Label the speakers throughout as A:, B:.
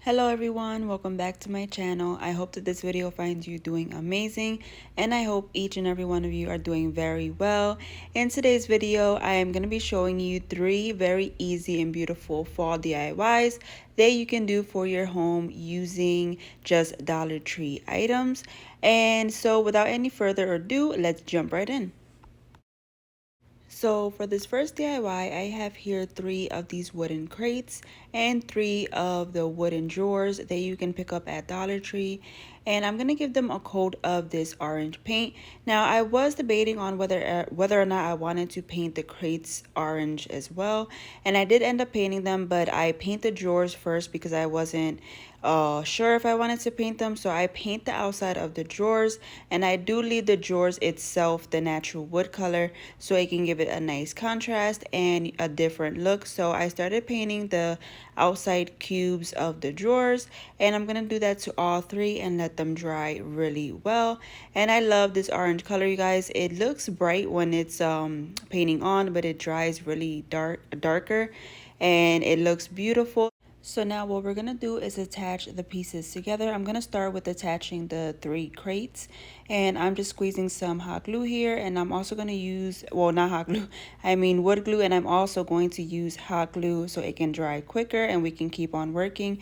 A: Hello everyone, welcome back to my channel. I hope that this video finds you doing amazing, and I hope each and every one of you are doing very well. In today's video, I am going to be showing you 3 very easy and beautiful fall DIYs that you can do for your home using just Dollar Tree items. And so without any further ado, let's jump right in. So for this first DIY, I have here 3 of these wooden crates and 3 of the wooden drawers that you can pick up at Dollar Tree. And I'm going to give them a coat of this orange paint. Now I was debating on whether or not I wanted to paint the crates orange as well. And I did end up painting them, but I paint the drawers first because I wasn't sure if I wanted to paint them. So I paint the outside of the drawers, and I do leave the drawers itself the natural wood color so it can give it a nice contrast and a different look. So I started painting the outside cubes of the drawers, and I'm gonna do that to all 3 and let them dry really well. And I love this orange color, you guys. It looks bright when it's painting on, but it dries really darker, and it looks beautiful. So now what we're going to do is attach the pieces together. I'm going to start with attaching the 3 crates, and I'm just squeezing some hot glue here, and I'm also going to use, well, not hot glue, I mean wood glue, and I'm also going to use hot glue so it can dry quicker and we can keep on working.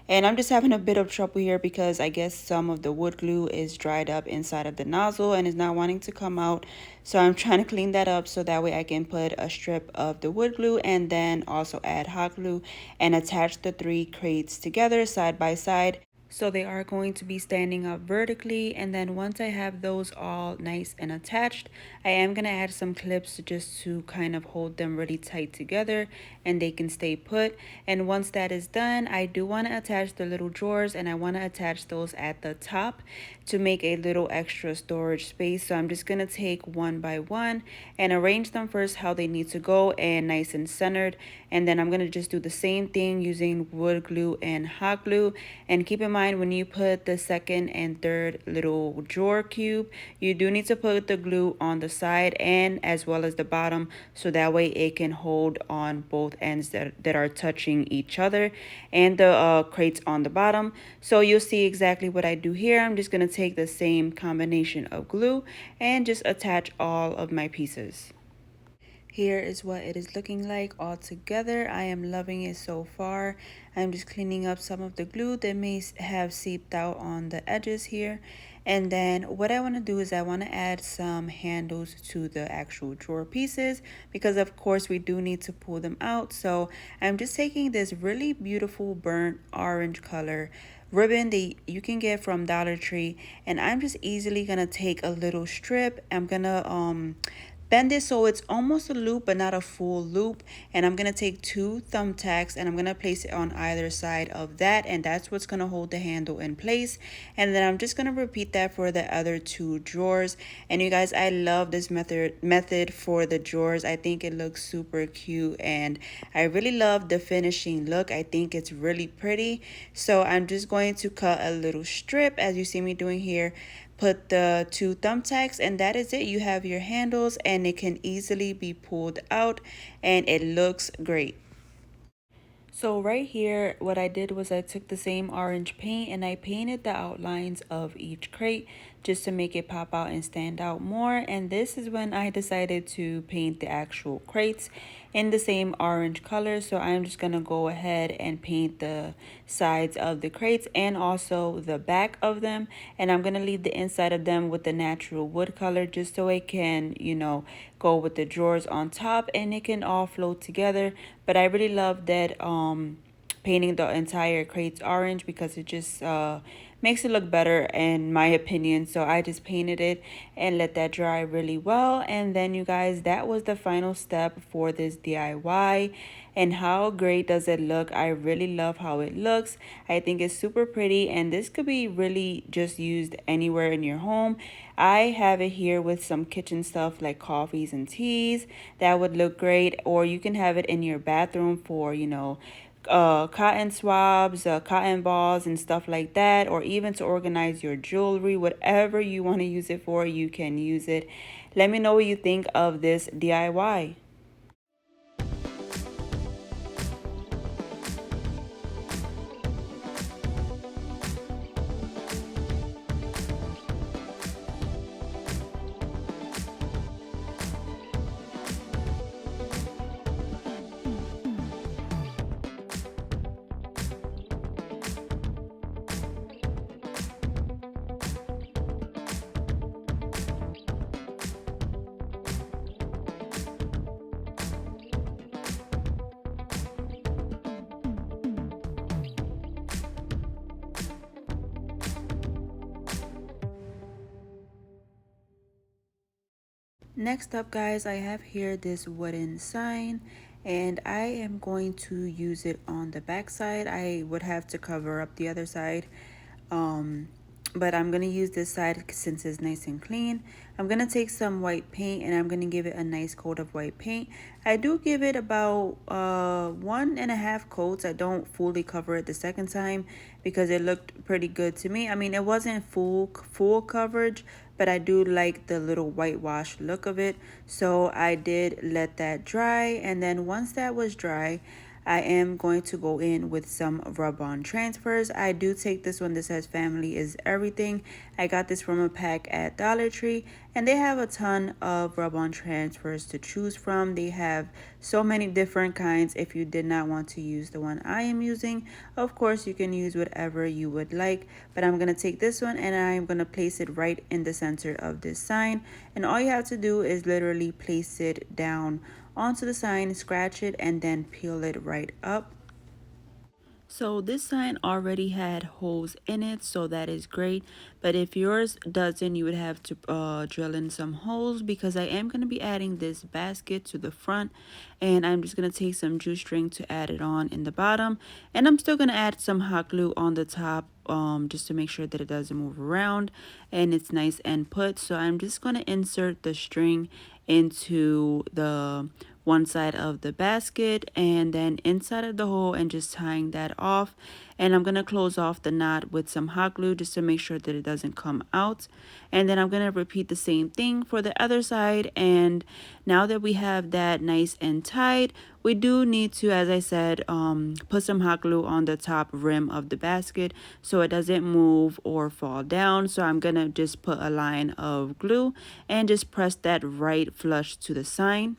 A: And I'm just having a bit of trouble here because I guess some of the wood glue is dried up inside of the nozzle and is not wanting to come out. So I'm trying to clean that up so that way I can put a strip of the wood glue and then also add hot glue and attach the 3 crates together side by side. So they are going to be standing up vertically, and then once I have those all nice and attached, I am going to add some clips just to kind of hold them really tight together and they can stay put. And once that is done, I do want to attach the little drawers, and I want to attach those at the top to make a little extra storage space. So I'm just going to take one by one and arrange them first how they need to go and nice and centered, and then I'm going to just do the same thing using wood glue and hot glue. And keep in mind, when you put the second and third little drawer cube, you do need to put the glue on the side and as well as the bottom, so that way it can hold on both ends that are touching each other, and the crates on the bottom. So you'll see exactly what I do here. I'm just going to take the same combination of glue and just attach all of my pieces. Here is what it is looking like all together. I am loving it so far. I'm just cleaning up some of the glue that may have seeped out on the edges here. And then what I want to do is I want to add some handles to the actual drawer pieces, because of course we do need to pull them out. So I'm just taking this really beautiful burnt orange color ribbon that you can get from Dollar Tree, and I'm just easily gonna take a little strip. I'm gonna bend it so it's almost a loop but not a full loop, and I'm gonna take 2 thumbtacks and I'm gonna place it on either side of that, and that's what's gonna hold the handle in place. And then I'm just gonna repeat that for the other 2 drawers. And you guys, I love this method for the drawers. I think it looks super cute, and I really love the finishing look. I think it's really pretty. So I'm just going to cut a little strip as you see me doing here, put the 2 thumbtacks, and that is it. You have your handles, and it can easily be pulled out, and it looks great. So right here, what I did was I took the same orange paint and I painted the outlines of each crate just to make it pop out and stand out more. And this is when I decided to paint the actual crates in the same orange color. So I'm just gonna go ahead and paint the sides of the crates and also the back of them. And I'm gonna leave the inside of them with the natural wood color just so it can, you know, go with the drawers on top and it can all flow together. But I really love that painting the entire crates orange because it just makes it look better in my opinion. So I just painted it and let that dry really well. And then you guys, that was the final step for this DIY. And how great does it look? I really love how it looks. I think it's super pretty, and this could be really just used anywhere in your home. I have it here with some kitchen stuff like coffees and teas. That would look great. Or you can have it in your bathroom for, you know, cotton swabs, cotton balls and stuff like that, or even to organize your jewelry. Whatever you want to use it for, you can use it. Let me know what you think of this DIY. Next up, guys, I have here this wooden sign, and I am going to use it on the back side. I would have to cover up the other side, um, but I'm gonna use this side since it's nice and clean. I'm gonna take some white paint and I'm gonna give it a nice coat of white paint. I do give it about 1.5 coats. I don't fully cover it the second time because it looked pretty good to me. I mean, it wasn't full coverage, but I do like the little whitewash look of it. So I did let that dry, and then once that was dry, I am going to go in with some rub-on transfers. I do take this one that says family is everything. I got this from a pack at Dollar Tree, and they have a ton of rub-on transfers to choose from. They have so many different kinds. If you did not want to use the one I am using, of course you can use whatever you would like, but I'm going to take this one and I'm going to place it right in the center of this sign, and all you have to do is literally place it down onto the sign, scratch it, and then peel it right up. So this sign already had holes in it, so that is great. But if yours doesn't, you would have to drill in some holes, because I am going to be adding this basket to the front, and I'm just going to take some jewelry to add it on in the bottom, and I'm still going to add some hot glue on the top, just to make sure that it doesn't move around and it's nice and put. So I'm just going to insert the string into the one side of the basket and then inside of the hole and just tying that off. And I'm going to close off the knot with some hot glue just to make sure that it doesn't come out. And then I'm going to repeat the same thing for the other side. And now that we have that nice and tight, we do need to, as I said, put some hot glue on the top rim of the basket so it doesn't move or fall down. So I'm going to just put a line of glue and just press that right flush to the sign.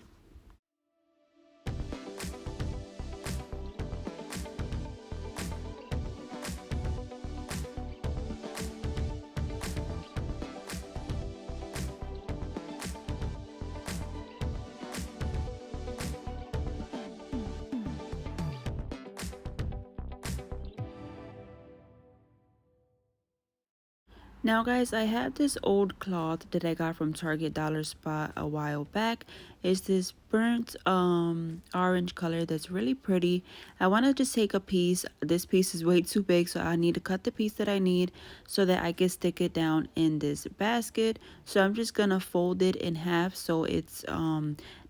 A: Now guys, I have this old cloth that I got from Target Dollar Spot a while back. It's this burnt orange color that's really pretty. I want to just take a piece. This piece is way too big, so I need to cut the piece that I need so that I can stick it down in this basket. So I'm just gonna fold it in half so it's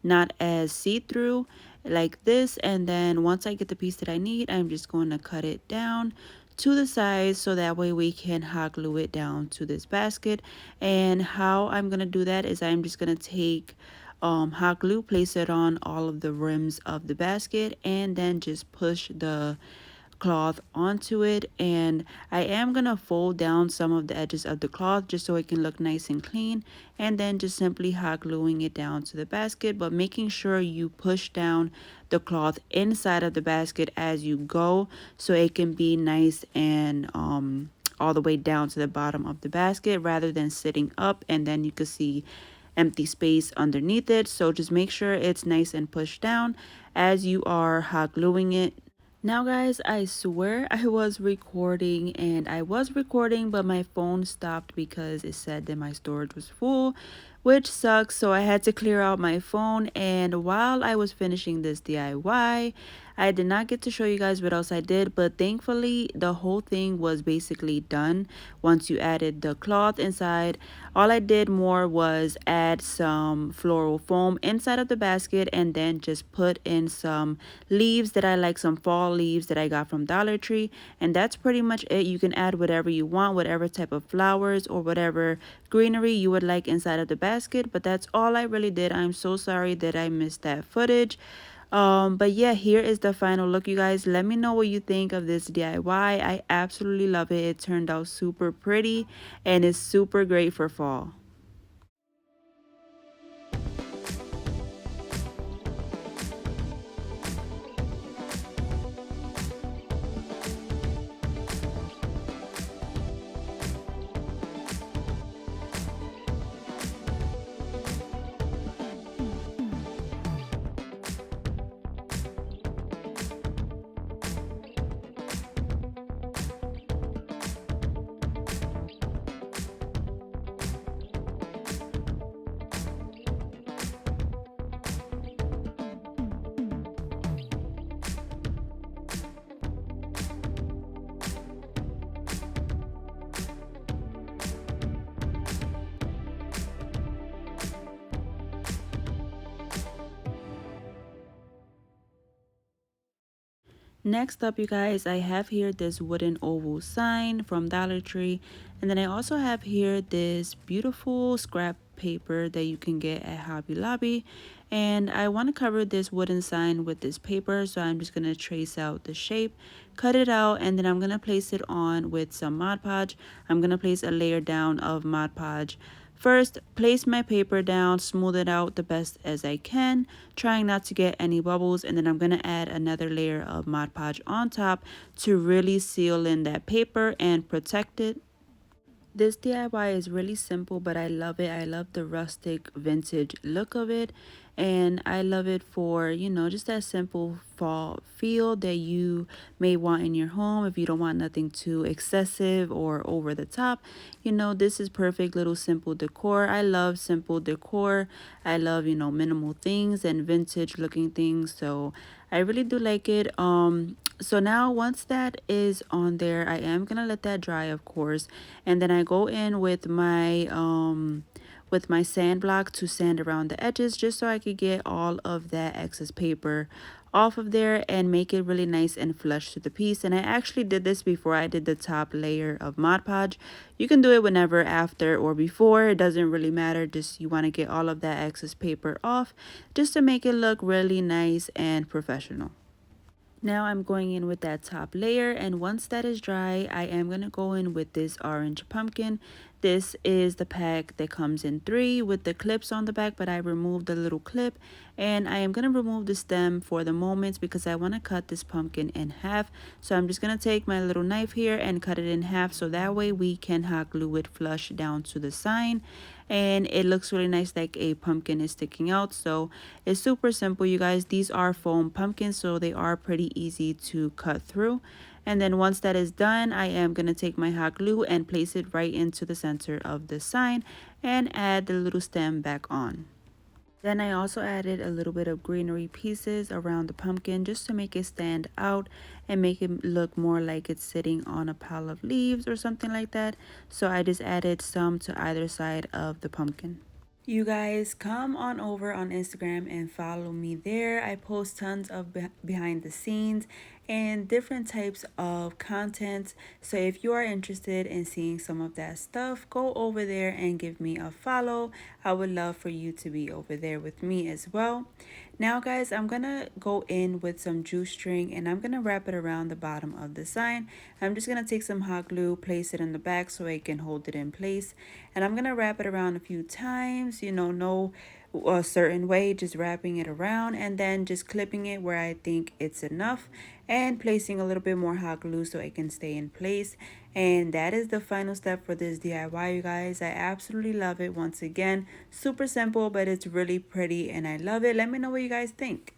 A: not as see-through like this, and then once I get the piece that I need, I'm just going to cut it down to the sides so that way we can hot glue it down to this basket. And how I'm gonna do that is I'm just gonna take hot glue, place it on all of the rims of the basket, and then just push the cloth onto it. And I am gonna fold down some of the edges of the cloth just so it can look nice and clean, and then just simply hot gluing it down to the basket, but making sure you push down the cloth inside of the basket as you go so it can be nice and all the way down to the bottom of the basket rather than sitting up and then you can see empty space underneath it. So just make sure it's nice and pushed down as you are hot gluing it. Now guys, I swear I was recording, and I was recording, but my phone stopped because it said that my storage was full, which sucks. So I had to clear out my phone, and while I was finishing this DIY, I did not get to show you guys what else I did, but thankfully the whole thing was basically done. Once you added the cloth inside, all I did more was add some floral foam inside of the basket and then just put in some leaves that I like, some fall leaves that I got from Dollar Tree, and that's pretty much it. You can add whatever you want, whatever type of flowers or whatever greenery you would like inside of the basket, but that's all I really did. I'm so sorry that I missed that footage. But yeah, here is the final look, you guys. Let me know what you think of this DIY. I absolutely love it. It turned out super pretty and it's super great for fall. Next up, you guys, I have here this wooden oval sign from Dollar Tree. And then I also have here this beautiful scrap paper that you can get at Hobby Lobby. And I want to cover this wooden sign with this paper. So I'm just going to trace out the shape, cut it out, and then I'm going to place it on with some Mod Podge. I'm going to place a layer down of Mod Podge. First, place my paper down, smooth it out the best as I can, trying not to get any bubbles, and then I'm going to add another layer of Mod Podge on top to really seal in that paper and protect it. This DIY is really simple, but I love it. I love the rustic vintage look of it. And I love it for, just that simple fall feel that you may want in your home if you don't want nothing too excessive or over the top. This is perfect little simple decor. I love simple decor. I love, minimal things and vintage looking things. So I really do like it. So now once that is on there, I am gonna let that dry, of course, and then I go in with my sand block to sand around the edges just so I could get all of that excess paper off of there and make it really nice and flush to the piece. And I actually did this before I did the top layer of Mod Podge. You can do it whenever, after or before, it doesn't really matter. Just you want to get all of that excess paper off just to make it look really nice and professional. Now I'm going in with that top layer, and once that is dry, I am going to go in with this orange pumpkin. This is the pack that comes in 3 with the clips on the back, but I removed the little clip, and I am going to remove the stem for the moment because I want to cut this pumpkin in half. So I'm just going to take my little knife here and cut it in half so that way we can hot glue it flush down to the sign, and it looks really nice like a pumpkin is sticking out. So it's super simple, you guys. These are foam pumpkins, so they are pretty easy to cut through. And then once that is done, I am going to take my hot glue and place it right into the center of the sign and add the little stem back on. Then I also added a little bit of greenery pieces around the pumpkin just to make it stand out and make it look more like it's sitting on a pile of leaves or something like that. So I just added some to either side of the pumpkin. You guys, come on over on Instagram and follow me there. I post tons of behind the scenes and different types of content. So if you are interested in seeing some of that stuff, go over there and give me a follow. I would love for you to be over there with me as well. Now guys, I'm gonna go in with some juice string and I'm gonna wrap it around the bottom of the sign. I'm just gonna take some hot glue, place it in the back so I can hold it in place, and I'm gonna wrap it around a few times, no a certain way, just wrapping it around and then just clipping it where I think it's enough and placing a little bit more hot glue so it can stay in place. And that is the final step for this DIY, you guys. I absolutely love it. Once again, super simple, but it's really pretty and I love it. Let me know what you guys think.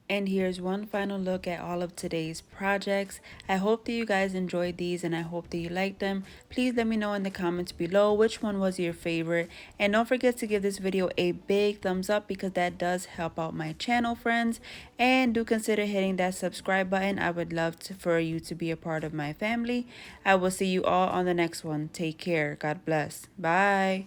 A: And here's one final look at all of today's projects. I hope that you guys enjoyed these and I hope that you liked them. Please let me know in the comments below which one was your favorite. And don't forget to give this video a big thumbs up because that does help out my channel, friends. And do consider hitting that subscribe button. I would love for you to be a part of my family. I will see you all on the next one. Take care. God bless. Bye.